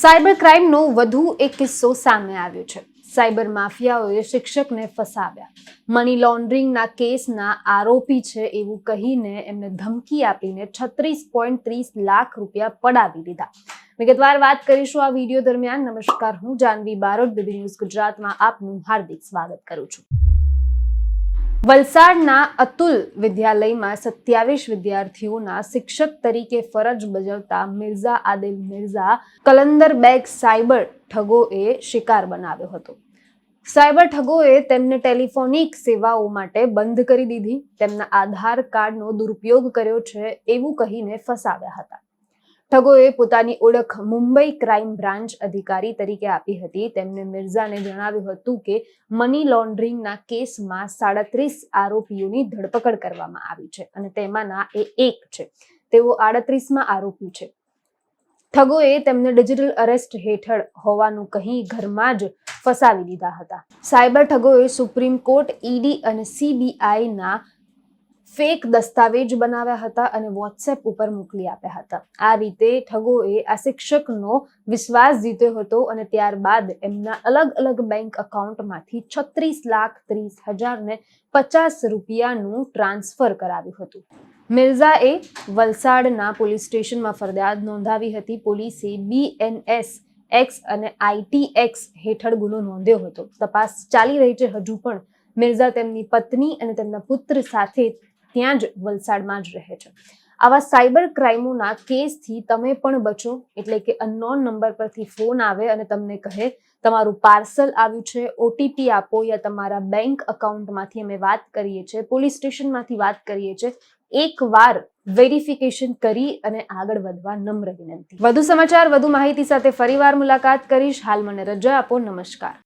Cyber ક્રાઇમનો વધુ એક કિસ્સો સામે આવ્યો છે। સાયબર માફિયાઓએ શિક્ષકને ફસાવ્યા, મની લોન્ડરિંગના કેસના આરોપી છે એવું કહીને એમને ધમકી આપીને 36.30 લાખ રૂપિયા પડાવી દીધા। વિગતવાર વાત કરીશું આ વિડીયો દરમિયાન। નમસ્કાર, હું જાનવી બારોટ, બીબી ન્યૂઝ ગુજરાતમાં આપનું હાર્દિક સ્વાગત કરું છું। વલસાડના અતુલ વિદ્યાલયમાં 27 વિદ્યાર્થીઓના શિક્ષક તરીકે ફરજ બજાવતા મિર્ઝા આદિલ મિર્ઝા કલંદરબેગ સાયબર ઠગોએ શિકાર બનાવ્યો હતો। સાયબર ઠગોએ તેમને ટેલિફોનિક સેવાઓ માટે બંધ કરી દીધી, તેમના આધાર કાર્ડનો દુરુપયોગ કર્યો છે એવું કહીને ફસાવ્યા હતા। ઠગોએ પોતાની ઓળખ મુંબઈ ક્રાઇમ બ્રાન્ચ અધિકારી તરીકે આપી હતી। તેમને મિર્ઝાને જણાવ્યું હતું કે મની લોન્ડરિંગના કેસમાં 37 આરોપીઓની ધરપકડ કરવામાં આવી છે અને તેમાંના એ એક છે। તેઓ 38મા આરોપી છે। ઠગોએ તેમને ડિજિટલ અરેસ્ટ હેઠળ હોવાનું કહી ઘરમાં જ ફસાવી દીધા હતા। સાયબર ઠગોએ સુપ્રીમ કોર્ટ, ઈડી અને સીબીઆઈના ફેક દસ્તાવેજ બનાવ્યા હતા અને વોટ્સએપ ઉપર મોકલી આપ્યા હતા। આ રીતે ઠગોએ આ શિક્ષકનો વિશ્વાસ જીત્યો હતો અને ત્યારબાદ એમના અલગ અલગ બેંક એકાઉન્ટમાંથી 36,30,050 રૂપિયાનું ટ્રાન્સફર કરાવ્યું હતું। મિર્ઝાએ વલસાડના પોલીસ સ્ટેશનમાં ફરિયાદ નોંધાવી હતી। પોલીસે BNS એક્ટ અને IT એક્ટ હેઠળ ગુનો નોંધ્યો હતો। તપાસ ચાલી રહી છે। હજુ પણ મિર્ઝા તેમની પત્ની અને તેમના પુત્ર સાથે ત્યાં જ વલસાડમાં જ રહે છે। આવા સાયબર ક્રાઇમોના કેસથી તમે પણ બચો, એટલે કે અનનોન નંબર પરથી ફોન આવે અને તમને કહે તમારું પાર્સલ આવ્યું છે, OTP આપો, યા તમારા બેંક એકાઉન્ટમાંથી અમે વાત કરીએ છીએ, પોલીસ સ્ટેશનમાંથી વાત કરીએ છીએ, એકવાર વેરિફિકેશન કરી અને આગળ વધવા નમ્ર વિનંતી। વધુ સમાચાર, વધુ માહિતી સાથે ફરીવાર મુલાકાત કરીશ। હાલ મને રજા આપો। નમસ્કાર।